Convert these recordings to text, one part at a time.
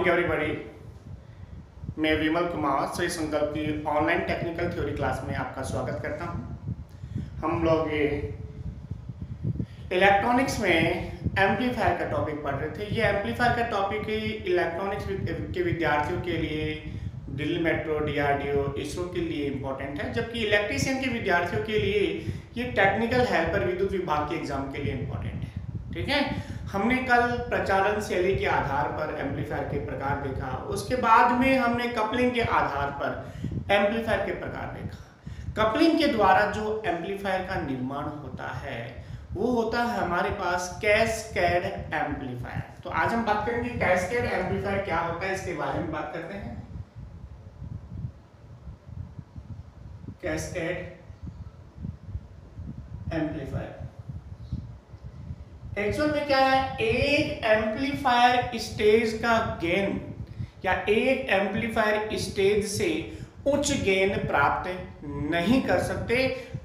Morning everybody. मैं विमल कुमार श्री संकल्प की ऑनलाइन टेक्निकल थ्योरी क्लास में आपका स्वागत करता हूं। हम लोग ये इलेक्ट्रॉनिक्स में एम्पलीफायर का टॉपिक पढ़ रहे थे। ये एम्पलीफायर का टॉपिक इलेक्ट्रॉनिक्स के विद्यार्थियों के लिए दिल्ली मेट्रो, डीआरडीओ, इसरो के लिए इम्पोर्टेंट है, जबकि इलेक्ट्रीशियन के विद्यार्थियों के लिए ये टेक्निकल हेल्पर विद्युत विभाग के एग्जाम के लिए इम्पोर्टेंट है। ठीक है, हमने कल प्रचालन शैली के आधार पर एम्पलीफायर के प्रकार देखा, उसके बाद में हमने कपलिंग के आधार पर एम्पलीफायर के प्रकार देखा। कपलिंग के द्वारा जो एम्पलीफायर का निर्माण होता है वो होता है हमारे पास कैस्केड एम्पलीफायर। तो आज हम बात करेंगे कैस्केड एम्पलीफायर क्या होता है, इसके बारे में बात करते हैं। कैस्केड एम्पलीफायर एक्चुअल में क्या है, एक एम्पलीफायर स्टेज का गेन या एक एम्पलीफायर स्टेज से उच्च गेन प्राप्त नहीं कर सकते,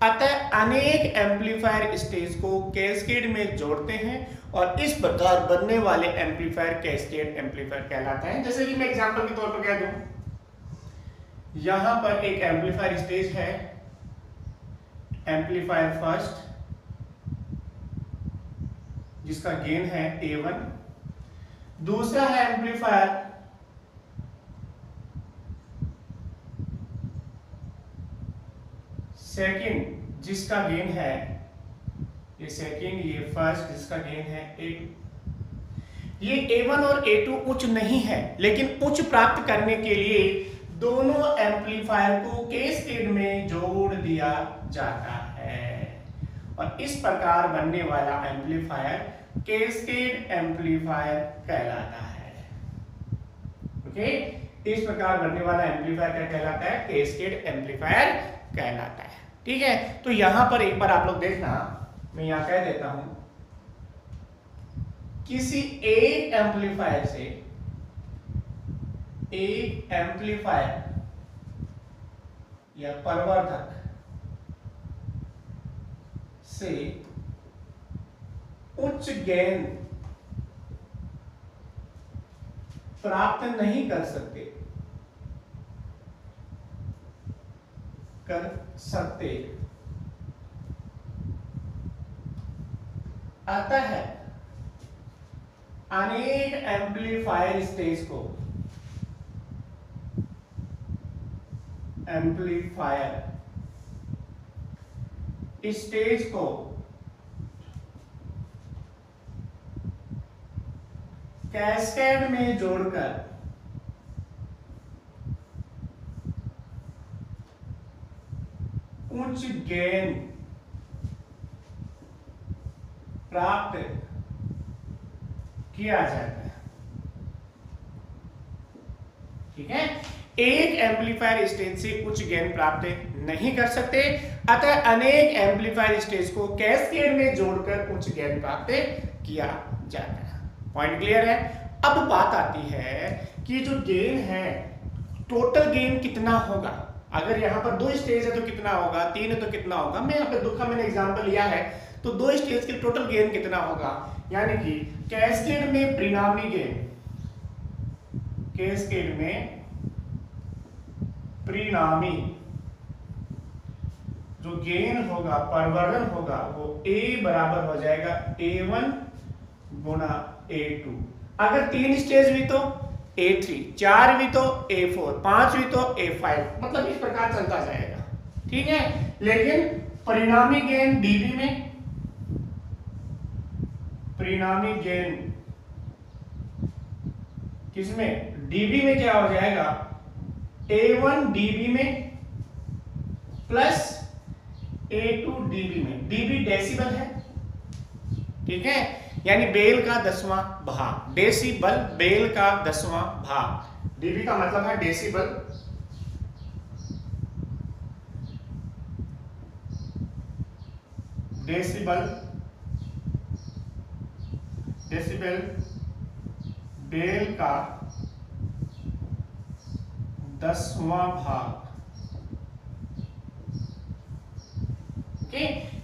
अतः अनेक एम्पलीफायर स्टेज को कैस्केड में जोड़ते हैं और इस प्रकार बनने वाले एम्पलीफायर कैस्केड एम्पलीफायर कहलाते हैं। जैसे कि मैं एग्जांपल के तौर पर कह दूं, यहां पर एक एम्पलीफायर स्टेज है, एम्पलीफायर फर्स्ट जिसका गेन है A1, दूसरा है एम्पलीफायर सेकंड जिसका गेन है ये सेकंड, ये फर्स्ट जिसका गेन है A2। ये A1 और A2 उच्च नहीं है, लेकिन उच्च प्राप्त करने के लिए दोनों एम्पलीफायर को कैस्केड में जोड़ दिया जाता है और इस प्रकार बनने वाला एम्पलीफायर कैस्केड एम्पलीफायर कहलाता है। ओके, इस प्रकार बनने वाला एम्पलीफायर क्या कहलाता है, कैस्केड एम्पलीफायर कहलाता है। ठीक है, तो यहां पर एक बार आप लोग देखना, मैं यहां कह देता हूं, किसी एक एम्पलीफायर से एक एम्पलीफायर या प्रवर्धक से उच्च गेन प्राप्त नहीं कर सकते अतः अनेक एम्पलीफायर स्टेज को कैस्केड में जोड़कर उच्च गेन प्राप्त किया जाता है। ठीक है, एक एम्पलीफायर स्टेज से उच्च गेन प्राप्त नहीं कर सकते, अतः अनेक एम्पलीफायर स्टेज को कैस्केड में जोड़कर उच्च गेन प्राप्त किया जाता है। पॉइंट क्लियर है। अब बात आती है कि जो गेन है, टोटल गेन कितना होगा। अगर यहां पर दो स्टेज है तो कितना होगा, तीन है तो कितना होगा। मैं यहां पर दो का मैंने एग्जांपल लिया है, तो दो स्टेज के टोटल गेन कितना होगा, यानी कि कैस्केड में परिणामी गेन, कैस्केड में परिणामी जो गेन होगा, परिवर्धन होगा, वो A बराबर हो जाएगा A1 गुना A2। अगर तीन स्टेज भी तो A3, चार भी तो A4, पांच भी तो A5, मतलब इस प्रकार चलता जाएगा। ठीक है, लेकिन परिणामी गेन dB में, परिणामी गेन किसमें, dB में क्या हो जाएगा, A1 dB में प्लस A2 dB में। dB डेसिबल है, ठीक है, यानी बेल का 10वां भाग, डेसिबल बेल का 10वां भाग। dB का मतलब है डेसिबल, डेसिबल बेल का 10वां भाग।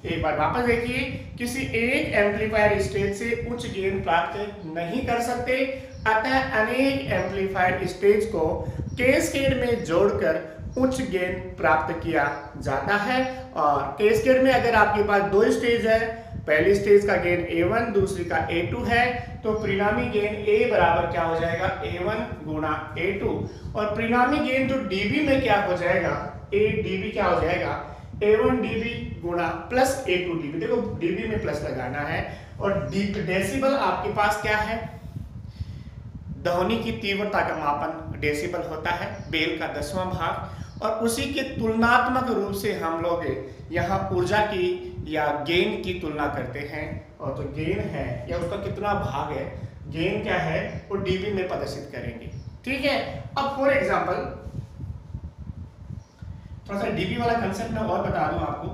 एक बार वापस देखिए, किसी एक एम्पलीफायर स्टेज से उच्च गेन प्राप्त नहीं कर सकते, अतः अनेक एम्पलीफायर स्टेज को कैस्केड में जोड़कर उच्च गेन प्राप्त किया जाता है। और कैस्केड में अगर आपके पास दो स्टेज है, पहली स्टेज का गेन A1 दूसरी का A2 है, तो परिणामी गेन A बराबर क्या हो जाएगा, A1 गुणा A2। और परिणामी गेन जो dB में क्या हो जाएगा, A dB क्या हो जाएगा, A1 dB गुणा प्लस A2 dB। देखो dB में प्लस लगाना है। और डेसिबल आपके पास क्या है, ध्वनि की तीव्रता का मापन डेसिबल होता है, बेल का 10वां भाग। और उसी के तुलनात्मक रूप से हम लोग यहाँ ऊर्जा की या गेन की तुलना करते हैं। और जो गेन है या उसका कितना भाग है, गेन क्या है, वो dB में प्रदर्शित करेंगे। ठीक है। अब फॉर एग्जांपल थोड़ा सा dB वाला कंसेप्ट मैं और बता दूं आपको।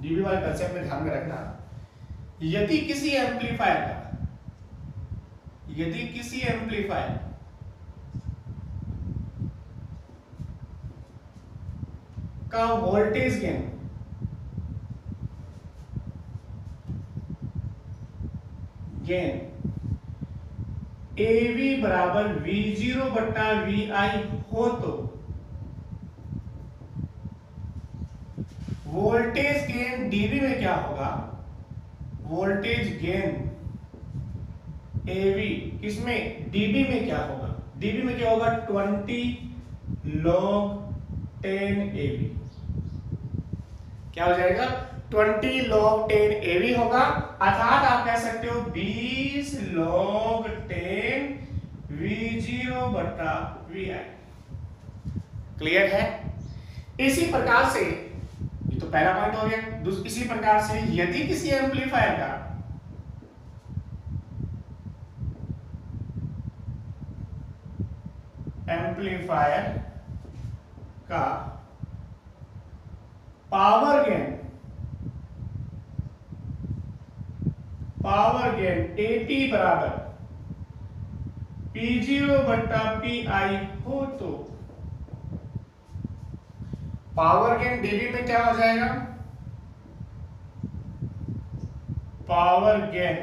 dB वाले कंसेप्ट में ध्यान में रखना, यदि किसी एम्पलीफायर का वोल्टेज गेन AV बराबर V0 बट्टा VI हो तो वोल्टेज गेन dB में क्या होगा, वोल्टेज गेन AV किसमें, dB में क्या होगा, dB में क्या होगा 20 log 10 AV। क्या हो जाएगा, 20 log 10 AV होगा। अर्थात आप कह सकते हो 20 log 10 V0 बटा VI। क्लियर है। इसी प्रकार से ये तो पहला पॉइंट हो गया। इसी प्रकार से यदि किसी एम्पलीफायर का पावर गेन AP बराबर P0 बट्टा PI हो तो पावर गेन dB में क्या हो जाएगा, पावर गेन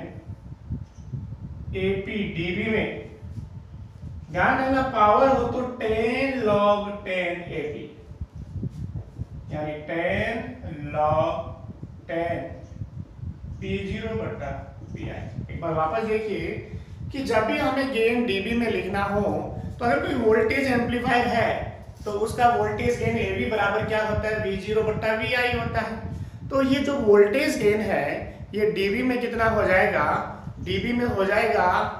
AP dB में, ध्यान देना पावर हो तो 10 log 10 AP, यानी 10 log 10 P0 बटा PI। एक बार वापस देखिए कि जब भी हमें गेन dB में लिखना हो तो अगर कोई वोल्टेज एम्पलीफायर है तो उसका वोल्टेज गेन AV बराबर क्या होता है, V0 बट्टा VI होता है। तो ये जो वोल्टेज गेन है ये dB में कितना हो जाएगा, dB में हो जाएगा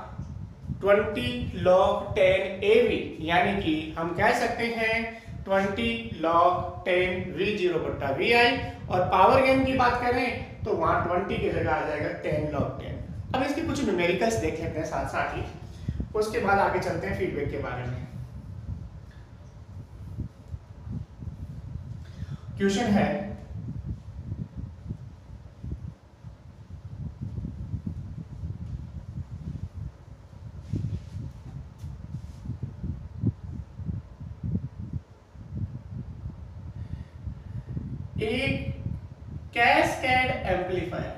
20 log 10 AV, यानी कि हम कह सकते हैं 20 log 10 V0 बट्टा VI। और पावर गेन की बात करें तो वहां 20 की जगह आ जाएगा 10 log 10। अब इसके कुछ न्यूमेरिकल्स देख लेते हैं साथ साथ ही, उसके बाद आगे चलते हैं फीडबैक के बारे में। क्वेश्चन है एक कैस्केड एम्पलीफायर,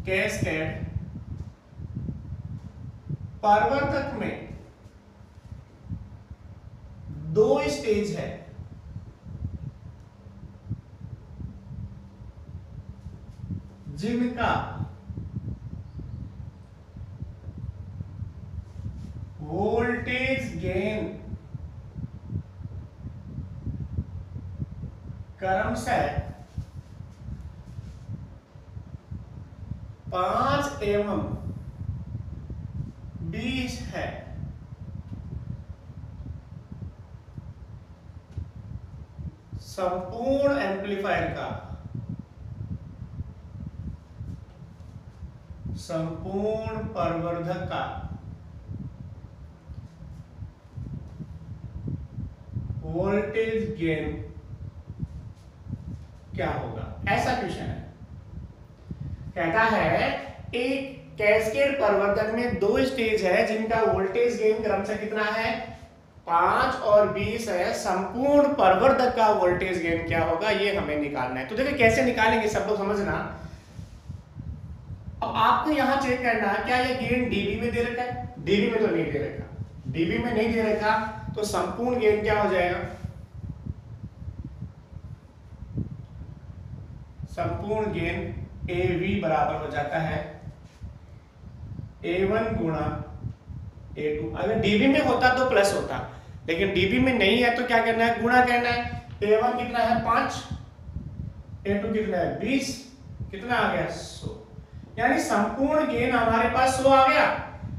कैस्केड प्रवर्धक में दो स्टेज है जिनका वोल्टेज गेन क्रमशः 5 एवं 20 है। संपूर्ण एम्पलीफायर का संपूर्ण प्रवर्धक का वोल्टेज गेन क्या होगा, ऐसा क्वेश्चन है। कहता है एक कैस्केड प्रवर्धक में दो स्टेज है जिनका वोल्टेज गेन क्रमशः कितना है 5 और 20 है, संपूर्ण प्रवर्धक का वोल्टेज गेन क्या होगा ये हमें निकालना है। तो देखिए कैसे निकालेंगे सब लोग समझना। अब आपको यहां चेक करना है क्या ये गेन डीबी में दे रखा है, डीबी में तो नहीं दे रखा, डीबी में नहीं दे रखा, तो संपूर्ण गेन क्या हो जाएगा, संपूर्ण गेन AV बराबर हो जाता है A1 गुणा A2। अगर डीबी में होता तो प्लस होता, लेकिन डीबी में नहीं है तो क्या करना है, गुणा करना है। A1 कितना है 5, A2 कितना है 20, कितना आ गया 100, यानी संपूर्ण गेन हमारे पास 100 आ गया।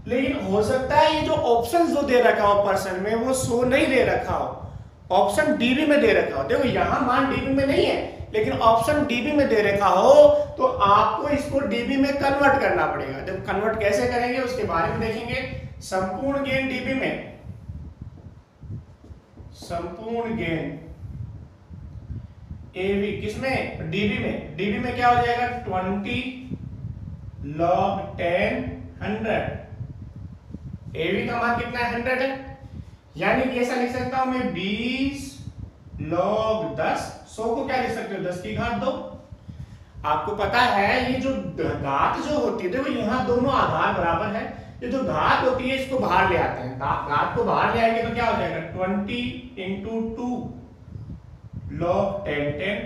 लेकिन हो सकता है ये जो ऑप्शन जो दे रखा हो परसेंट में वो 100 नहीं दे रखा हो, ऑप्शन डीबी में दे रखा हो। देखो यहां मान डीबी में नहीं है लेकिन ऑप्शन डीबी में दे रखा हो तो आपको इसको डीबी में कन्वर्ट करना पड़ेगा। देखो कन्वर्ट कैसे करेंगे उसके बारे में देखेंगे। संपूर्ण गेन डीबी में, संपूर्ण गेन एवी किसमें, डीबी में, डीबी में क्या हो जाएगा 20 log 10 100, एवी का मान कितना है 100 है, यानी कि ऐसा लिख सकता हूं मैं 20 log 10, 100 को क्या लिख सकते हो 10 की घात 2। आपको पता है ये जो घात जो होती है, देखो यहाँ दोनों आधार बराबर है, ये जो घात होती है इसको बाहर ले आते हैं, घात को बाहर ले आएंगे तो क्या हो जाएगा 20 into 2 log 10 10।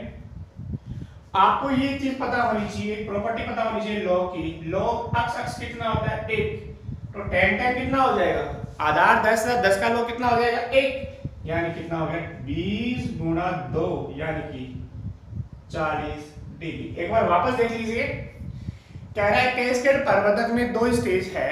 आपको ये चीज पता होनी चाहिए, प्रॉपर्टी पता होनी चाहिए log की, log अक्ष कितना होता है 1, तो 10 10 कितना हो जाएगा, आधार 10 है, 10 का log कितना हो जाएगा 1, यानी कितना हो गया 20 गुणा 2 यानी कि 40 dB। एक बार वापस देख लीजिए, कह रहा है कैस्केड प्रवर्धक में 2 स्टेज है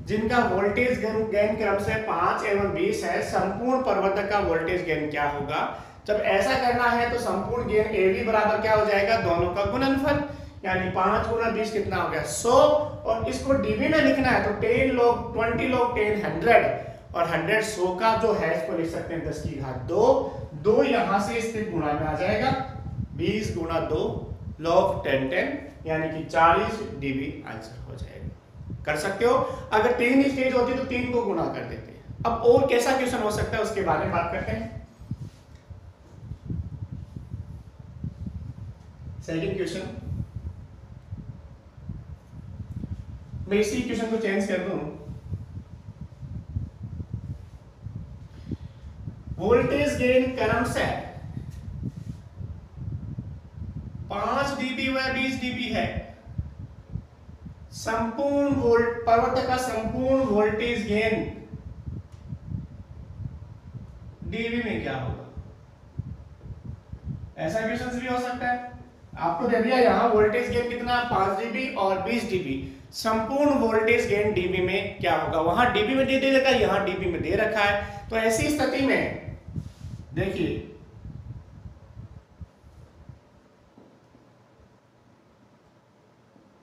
जिनका वोल्टेज गेन क्रम से 5 एवं 20 है, संपूर्ण प्रवर्धक का वोल्टेज गेन क्या होगा। जब ऐसा करना है तो संपूर्ण गेन AV बराबर क्या हो जाएगा, दोनों का गुणनफल, यानी 5 गुणा 20 कितना हो गया 100, और इसको डीबी में लिखना है तो 20 log 10 100, और 100 100 का जो है इसको लिख सकते हैं 10 की घात 2, 2 यहां से इसके गुणा में आ जाएगा, 20 गुणा 2 log 10 10 यानी कि 40 dB आंसर हो जाएगा। कर सकते हो, अगर 3 स्टेज होती तो 3 को गुणा कर देते। अब और कैसा क्वेश्चन हो सकता है उसके बारे में बात करते हैं। सेकंड क्वेश्चन, मैं इसी क्वेश्चन को चेंज कर दूं, वोल्टेज गेन क्रमशः 5 dB व 20 dB है, संपूर्ण प्रवर्धक का संपूर्ण वोल्टेज गेन डीबी में क्या होगा। ऐसा क्वेश्चन भी हो सकता है, आपको दे दिया यहां वोल्टेज गेन कितना 5 dB और 20 dB, संपूर्ण वोल्टेज गेन डीबी में क्या होगा। वहां डीबी में दे रखा है, यहां डीबी में दे रखा है, तो ऐसी स्थिति में देखिए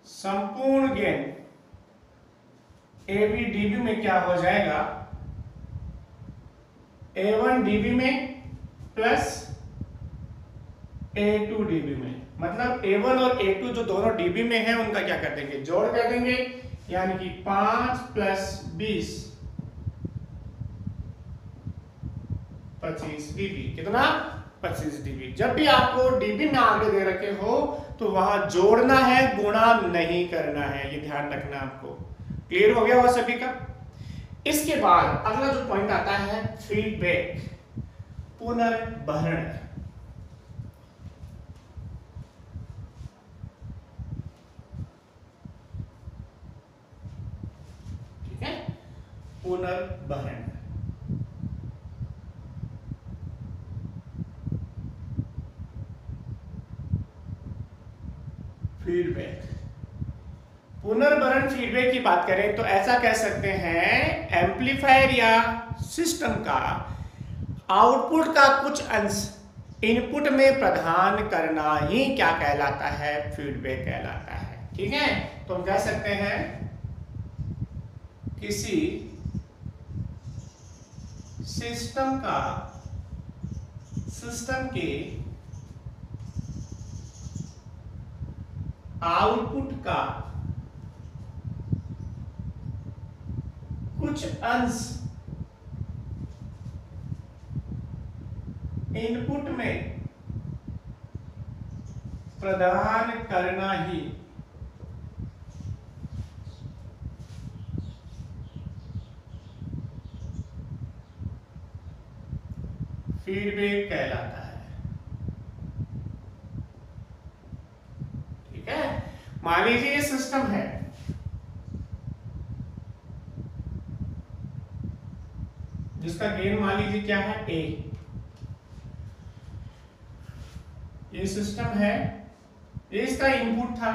संपूर्ण गेन एवी डीबी में क्या हो जाएगा, A1 dB में प्लस A2 dB में, मतलब A1 और A2 जो दोनों dB में है उनका क्या कर देंगे, जोड़ कर देंगे, यानी कि 5 प्लस 20 25 dB, कितना 25 dB। जब भी आपको dB में आगे दे रखे हो तो वहां जोड़ना है, गुणा नहीं करना है, ये ध्यान रखना आपको। क्लियर हो गया हुआ सभी का। इसके बाद अगला जो पॉइंट आता है फीडबैक, पुनर्भरण। ठीक है, पुनर्भरण। फीडबैक, पुनर्भरण फीडबैक की बात करें तो ऐसा कह सकते हैं एम्पलीफायर या सिस्टम का आउटपुट का कुछ अंश इनपुट में प्रदान करना ही क्या कहलाता है, फीडबैक कहलाता है। ठीक है, तो हम कह सकते हैं किसी सिस्टम के आउटपुट का कुछ अंश इनपुट में प्रदान करना ही फीडबैक कहलाता है। ठीक है, मान लीजिए ये सिस्टम है, जिसका गेन मान लीजिए क्या है, ए। ये सिस्टम है, ये इसका इनपुट था,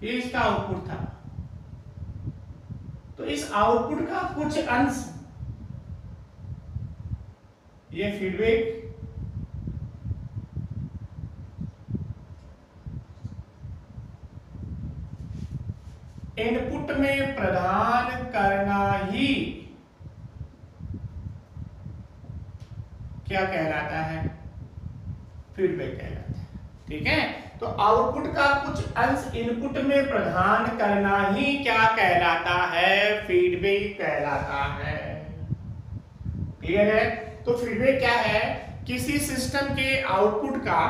ये इसका आउटपुट था। तो इस आउटपुट का कुछ अंश ये फीडबैक इनपुट में प्रदान करना ही क्या कहलाता है, फीडबैक कहलाता है। ठीक है, तो आउटपुट का कुछ अंश इनपुट में प्रदान करना ही क्या कहलाता है, फीडबैक कहलाता है। क्लियर है? तो फीडबैक क्या है, किसी सिस्टम के आउटपुट का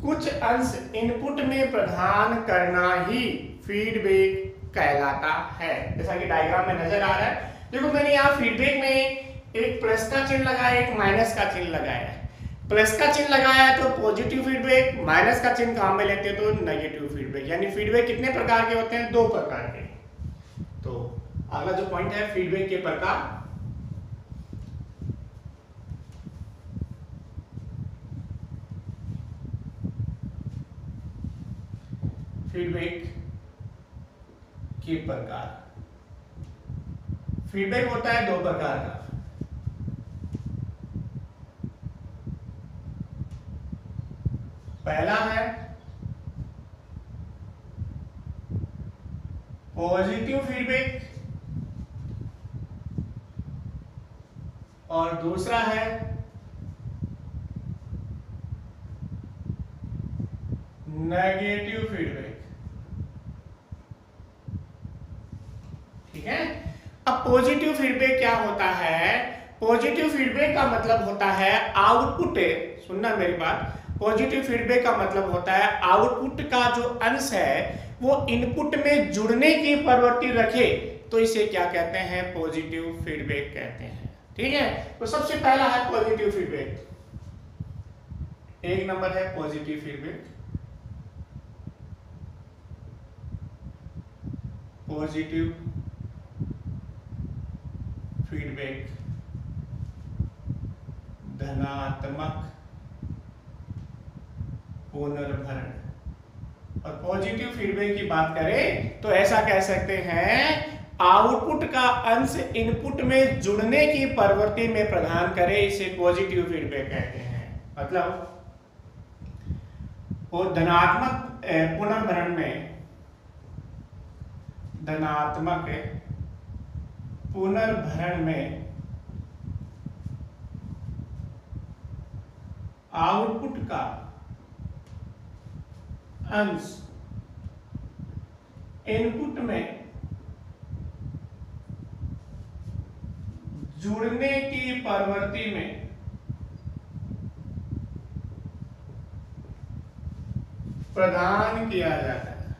कुछ अंश इनपुट में प्रदान करना ही फीडबैक कहलाता है। जैसा कि डायग्राम में नजर आ रहा है, देखो मैंने यहाँ फीडबैक में एक प्लस का चिन्ह लगाया, एक माइनस का चिन्ह लगाया है। प्लस का चिन्ह लगाया है तो पॉजिटिव फीडबैक, माइनस का चिन्ह काम में लेते हैं तो नेगेटिव फीडबैक। यानी फीडबैक कितने प्रकार के होते हैं, 2 प्रकार के। तो अगला जो पॉइंट है फीडबैक के प्रकार। फीडबैक के प्रकार, फीडबैक होता है 2 प्रकार का। पहला है पॉजिटिव फीडबैक और दूसरा है नेगेटिव फीडबैक। ठीक है, अब पॉजिटिव फीडबैक क्या होता है, पॉजिटिव फीडबैक का मतलब होता है आउटपुट, सुनना मेरी बात, पॉजिटिव फीडबैक का मतलब होता है आउटपुट का जो अंश है वो इनपुट में जुड़ने की प्रवृत्ति रखे, तो इसे क्या कहते हैं, पॉजिटिव फीडबैक कहते हैं। ठीक है, तो सबसे पहला है पॉजिटिव फीडबैक। एक नंबर है पॉजिटिव फीडबैक। पॉजिटिव फीडबैक धनात्मक पुनर्भरण। और पॉजिटिव फीडबैक की बात करें तो ऐसा कह सकते हैं आउटपुट का अंश इनपुट में जुड़ने की प्रवृत्ति में प्रदान करे, इसे पॉजिटिव फीडबैक कहते हैं। मतलब वो धनात्मक पुनर्भरण में, धनात्मक पुनर्भरण में आउटपुट का अंश इनपुट में जुड़ने की प्रवृत्ति में प्रदान किया जाता है।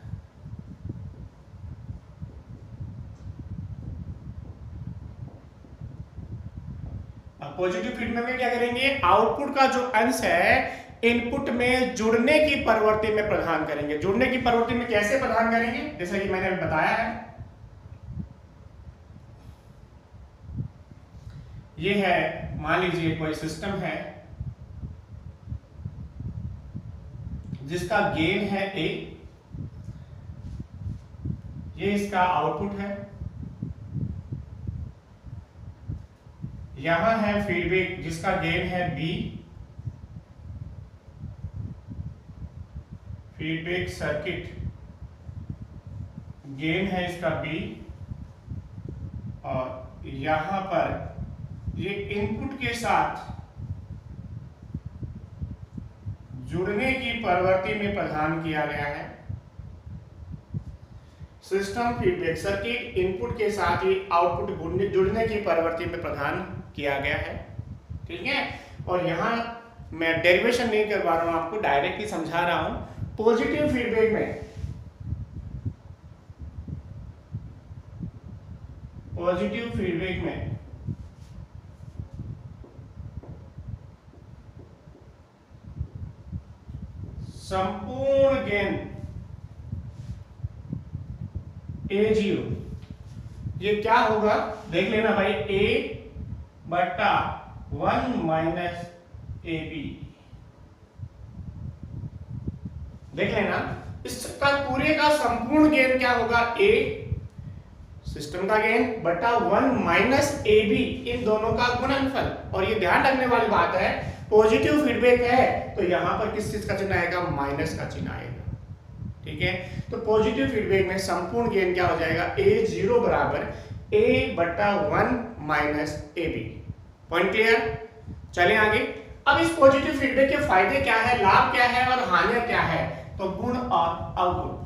अब पॉजिटिव फीडबैक में क्या करेंगे, आउटपुट का जो अंश है इनपुट में जुड़ने की प्रवृत्ति में प्रदान करेंगे। जुड़ने की प्रवृत्ति में कैसे प्रदान करेंगे, जैसा कि मैंने अभी बताया है, ये है, मान लीजिए कोई सिस्टम है जिसका गेन है ए, ये इसका आउटपुट है, यहां है फीडबैक जिसका गेन है बी, फीडबैक सर्किट गेन है इसका बी, और यहां पर ये इनपुट के साथ जुड़ने की प्रवृत्ति में प्रदान किया गया है। सिस्टम फीडबैक सर्किट इनपुट के साथ ही आउटपुट जुड़ने की प्रवृत्ति में प्रदान किया गया है। ठीक है। और यहाँ मैं डेरिवेशन नहीं करवा रहा हूं, आपको डायरेक्टली समझा रहा हूं। पॉजिटिव फीडबैक में संपूर्ण गेन A0 ये क्या होगा देख लेना भाई, A/1 माइनस AB देख लेना। इसका पूरे का संपूर्ण गेन क्या होगा, A सिस्टम का गेन बटा 1 माइनस AB, इन दोनों का गुणनफल। और ये ध्यान रखने वाली बात है, पॉजिटिव फीडबैक है तो यहां पर किस चीज का चिन्ह आएगा, माइनस का चिन्ह आएगा। ठीक है, तो पॉजिटिव फीडबैक में संपूर्ण गेन क्या हो जाएगा, A0 बराबर A/1 minus AB। Point clear? चलें आगे। अब इस पॉजिटिव फीडबैक के फायदे क्या है, लाभ क्या है और हानियां क्या है, तो गुण और अवगुण।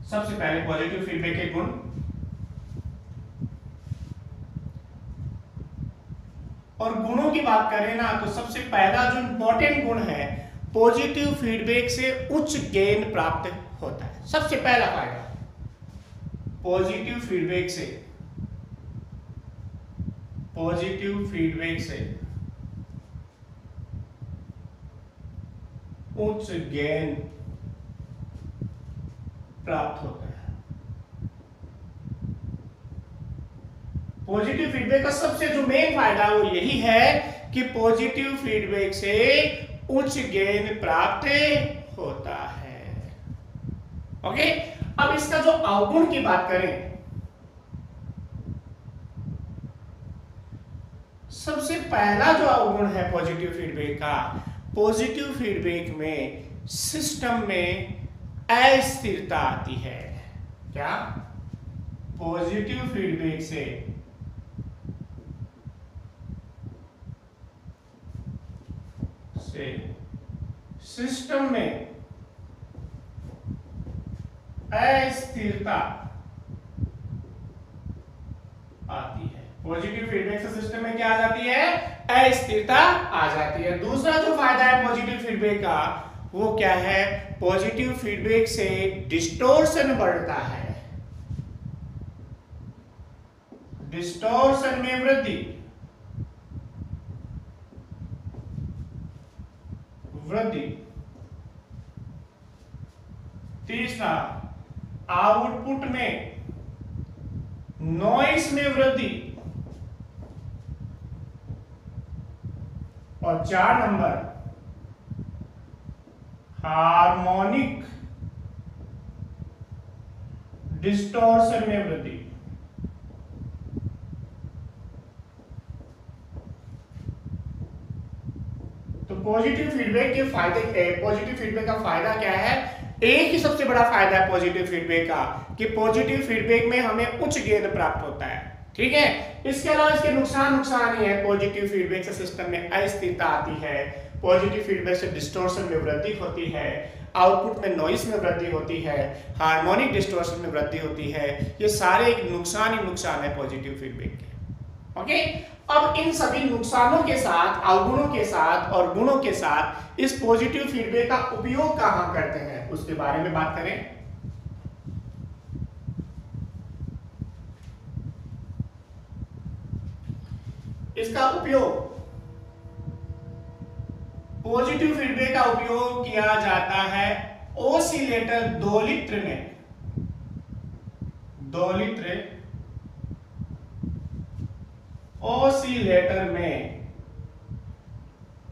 सबसे पहले पॉजिटिव फीडबैक के गुण। और गुणों की बात करें ना, तो सबसे पहला जो इंपॉर्टेंट गुण है, पॉजिटिव फीडबैक से उच्च गेन प्राप्त होता है। सबसे पहला फायदा, पॉजिटिव फीडबैक से उच्च गेन प्राप्त होता है। पॉजिटिव फीडबैक का सबसे जो मेन फायदा है वो यही है कि पॉजिटिव फीडबैक से उच्च गेन प्राप्त होता है। ओके, अब इसका जो अवगुण की बात करें, सबसे पहला जो अवगुण है पॉजिटिव फीडबैक का, पॉजिटिव फीडबैक में सिस्टम में अस्थिरता आती है। क्या? पॉजिटिव फीडबैक से सिस्टम में अस्थिरता आती है। पॉजिटिव फीडबैक से सिस्टम में क्या आ जाती है, अस्थिरता आ जाती है। दूसरा जो फायदा है पॉजिटिव फीडबैक का वो क्या है, पॉजिटिव फीडबैक से डिस्टॉर्शन बढ़ता है। डिस्टॉर्शन में वृद्धि तीसरा, आउटपुट में नॉइस में वृद्धि। और 4 नंबर, हार्मोनिक डिस्टॉर्शन में वृद्धि। तो पॉजिटिव फीडबैक के फायदे, पॉजिटिव फीडबैक का फायदा क्या है, एक ही सबसे बड़ा फायदा है पॉजिटिव फीडबैक का कि पॉजिटिव फीडबैक में हमें उच्च गेन प्राप्त होता है। ठीक है, इसके अलावा इसके नुकसान ही है। पॉजिटिव फीडबैक से सिस्टम में अस्थिरता आती है, पॉजिटिव फीडबैक से डिस्टॉर्शन में वृद्धि होती है, आउटपुट में नॉइस में वृद्धि होती है, हार्मोनिक डिस्टॉर्शन में वृद्धि होती है। ये सारे एक नुकसान ही नुकसान है पॉजिटिव फीडबैक के। ओके, अब इन सभी नुकसानों के साथ, अवगुणों के साथ और गुणों के साथ इस पॉजिटिव फीडबैक का उपयोग कहां करते हैं उसके बारे में बात करें। इसका उपयोग, पॉजिटिव फीडबैक का उपयोग किया जाता है ओसिलेटर दोलित्र में। ओसिलेटर में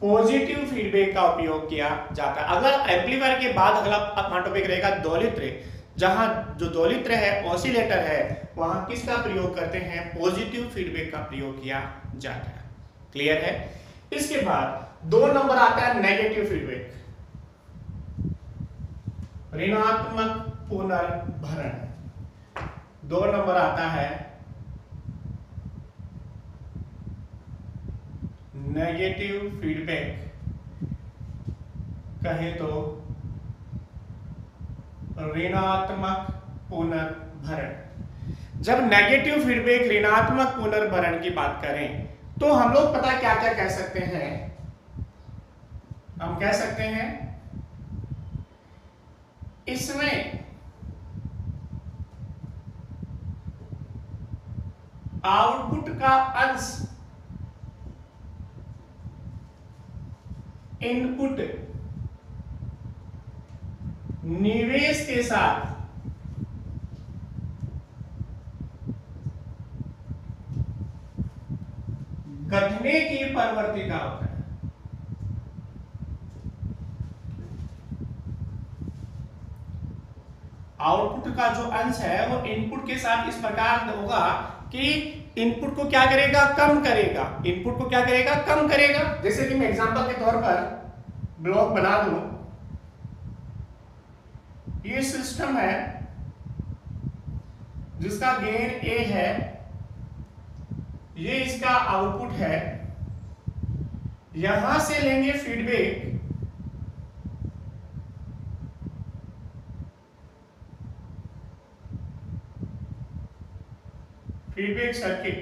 पॉजिटिव फीडबैक का उपयोग किया जाता है। अगर एम्पलीफायर के बाद अगला अपना टॉपिक रहेगा दोलित्र, जहां जो दोलित्र है, ओसिलेटर है, वहां किसका प्रयोग करते हैं, पॉजिटिव फीडबैक का प्रयोग किया जाता है। क्लियर है? इसके बाद 2 नंबर आता है नेगेटिव फीडबैक, ऋणात्मक पुनर्भरण। 2 नंबर आता है नेगेटिव फीडबैक, कहे तो ऋणात्मक पुनर्भरण। जब नेगेटिव फीडबैक ऋणात्मक पुनर्भरण की बात करें तो हम लोग पता क्या क्या कह सकते हैं। हम कह सकते हैं इसमें आउटपुट का अंश इनपुट निवेश के साथ घटने की प्रवृत्ति का होता है। आउटपुट का जो अंश है वो इनपुट के साथ इस प्रकार होगा कि इनपुट को क्या करेगा, कम करेगा। इनपुट को क्या करेगा, कम करेगा। जैसे कि मैं एग्जांपल के तौर पर ब्लॉक बना दूं, ये सिस्टम है जिसका गेन ए है, ये इसका आउटपुट है। यहां से लेंगे फीडबैक, फीडबैक सर्किट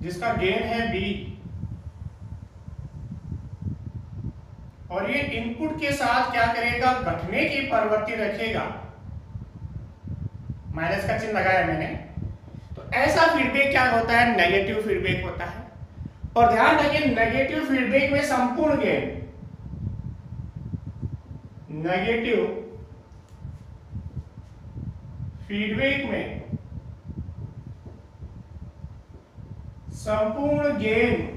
जिसका गेन है बी, और ये इनपुट के साथ क्या करेगा, घटने की प्रवृत्ति रखेगा। माइनस का चिन्ह लगाया मैंने। तो ऐसा फीडबैक क्या होता है, नेगेटिव फीडबैक होता है। और ध्यान रखिए नेगेटिव फीडबैक में संपूर्ण गेन, नेगेटिव फीडबैक में संपूर्ण गेन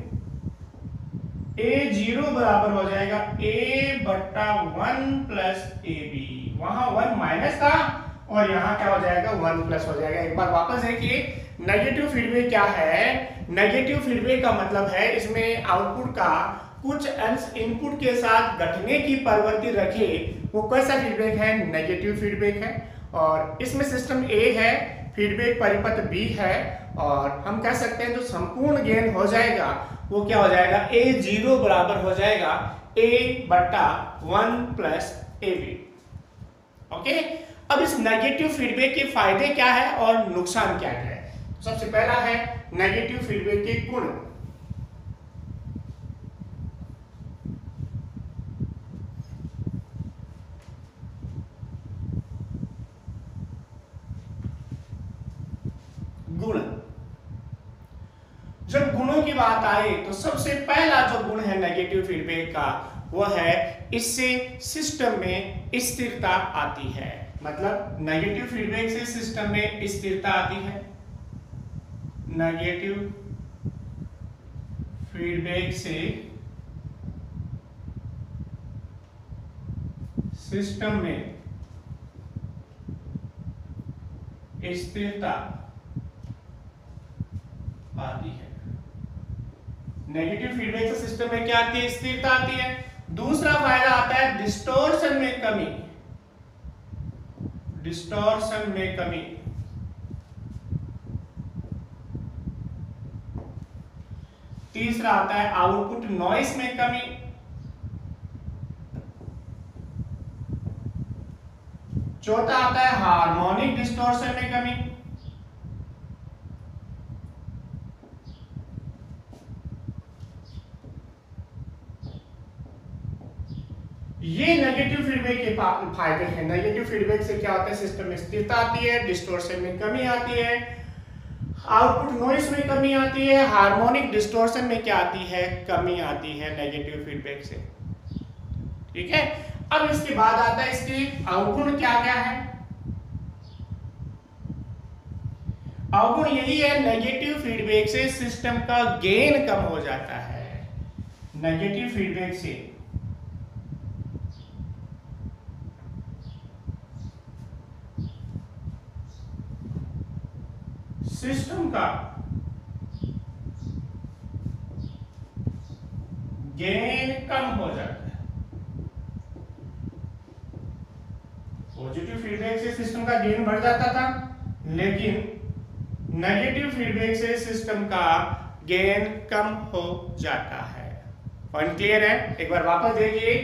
A0 बराबर हो जाएगा A/1 प्लस AB। वहां 1 माइनस था और यहां क्या हो जाएगा, 1 प्लस हो जाएगा। एक बार वापस देखिए नेगेटिव फीडबैक क्या है। नेगेटिव फीडबैक का मतलब है इसमें आउटपुट का कुछ अंश इनपुट के साथ घटने की प्रवृत्ति रखे, वो कैसा फीडबैक है, नेगेटिव फीडबैक है। और इसमें सिस्टम A है, फीडबैक परिपथ B है, और हम कह सकते हैं जो संपूर्ण गेन हो जाएगा वो क्या हो जाएगा, A0 बराबर हो जाएगा A/1 प्लस AB। ओके, अब इस नेगेटिव फीडबैक के फायदे क्या है और नुकसान क्या है। सबसे पहला है नेगेटिव फीडबैक के गुण। गुण, जब गुणों की बात आए तो सबसे पहला जो गुण है नेगेटिव फीडबैक का वो है इससे सिस्टम में स्थिरता आती है। मतलब नेगेटिव फीडबैक से सिस्टम में स्थिरता आती है। नेगेटिव फीडबैक से सिस्टम में स्थिरता आती है। नेगेटिव फीडबैक से सिस्टम में क्या आती है, स्थिरता आती है। दूसरा फायदा आता है डिस्टॉर्शन में कमी, डिस्टॉर्शन में कमी। तीसरा आता है आउटपुट नॉइस में कमी। चौथा आता है हार्मोनिक डिस्टॉर्शन में कमी। ये नेगेटिव फीडबैक के फायदे हैं। नेगेटिव फीडबैक से क्या होता है, सिस्टम में स्थिरता आती है, डिस्टॉर्शन में कमी आती है, आउटपुट नॉइस में कमी आती है, हार्मोनिक डिस्टॉर्शन में क्या आती है, कमी आती है नेगेटिव फीडबैक से। ठीक है, अब इसके बाद आता है इसके अवगुण क्या क्या है। अवगुण यही है नेगेटिव फीडबैक से सिस्टम का गेन कम हो जाता है। नेगेटिव फीडबैक से सिस्टम का गेन कम हो जाता है। पॉजिटिव फीडबैक से सिस्टम का गेन बढ़ जाता था, लेकिन नेगेटिव फीडबैक से सिस्टम का गेन कम हो जाता है। पॉइंट क्लियर है। एक बार वापस देखिए,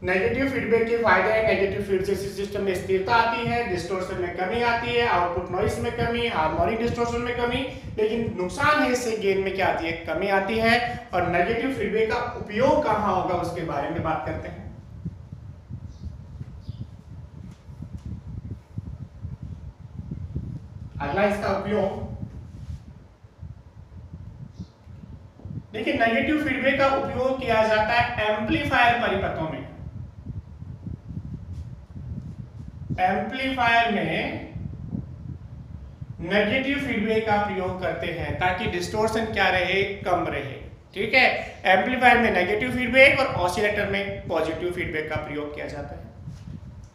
नेगेटिव फीडबैक के फायदे हैं, नेगेटिव फीड से सिस्टम में स्थिरता आती है, डिस्टॉर्शन में कमी आती है, आउटपुट नॉइस में कमी, हार्मोनिक डिस्टॉर्शन में कमी। लेकिन नुकसान है इससे गेन में क्या आती है, कमी आती है। और नेगेटिव फीडबैक का उपयोग कहाँ होगा उसके बारे में बात करते हैं। अगला इसका उपयोग, देखिए नेगेटिव फीडबैक का उपयोग किया जाता है एम्पलीफायर परिपथों में। एम्पलीफायर में नेगेटिव फीडबैक का प्रयोग करते हैं ताकि डिस्टॉर्शन क्या रहे, कम रहे। ठीक है, एम्पलीफायर में नेगेटिव फीडबैक और ऑसिलेटर में पॉजिटिव फीडबैक का प्रयोग किया जाता है।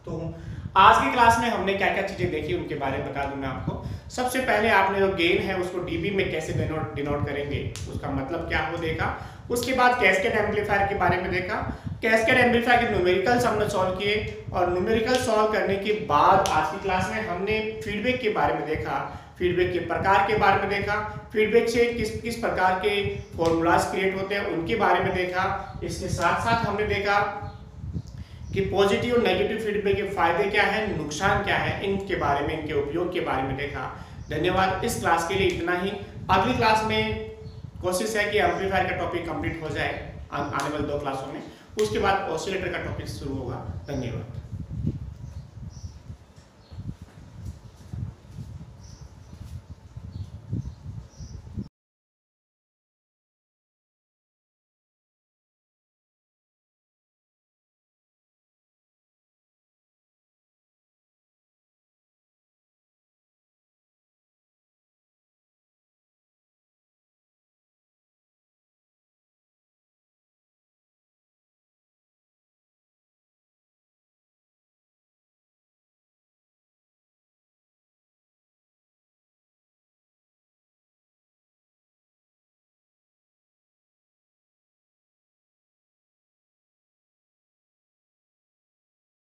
तो आज की क्लास में हमने क्या क्या चीजें देखी उनके बारे में बता दूं मैं आपको। सबसे पहले आपने जो गेन है उसको डीबी में कैसे डिनोट करेंगे, उसका मतलब क्या हो देखा। उसके बाद कैस्केड एम्पलीफायर के बारे में देखा। कैस्केड एम्पलीफायर के न्यूमेरिकल्स हमने सॉल्व किए और न्यूमेरिकल सॉल्व करने के बाद आज की क्लास में हमने फीडबैक के बारे में देखा, फीडबैक के प्रकार के बारे में देखा, फीडबैक से किस किस प्रकार के फॉर्मूलाज क्रिएट होते हैं उनके बारे में देखा। इसके साथ साथ हमने देखा कि पॉजिटिव और नेगेटिव फीडबैक के फायदे क्या हैं, नुकसान क्या है, इनके बारे में, इनके उपयोग के बारे में देखा। धन्यवाद। इस क्लास के लिए इतना ही। अगली क्लास में कोशिश है कि एम्पलीफायर का टॉपिक कंप्लीट हो जाए आने वाले 2 क्लासों में। उसके बाद ऑसिलेटर का टॉपिक शुरू होगा। धन्यवाद।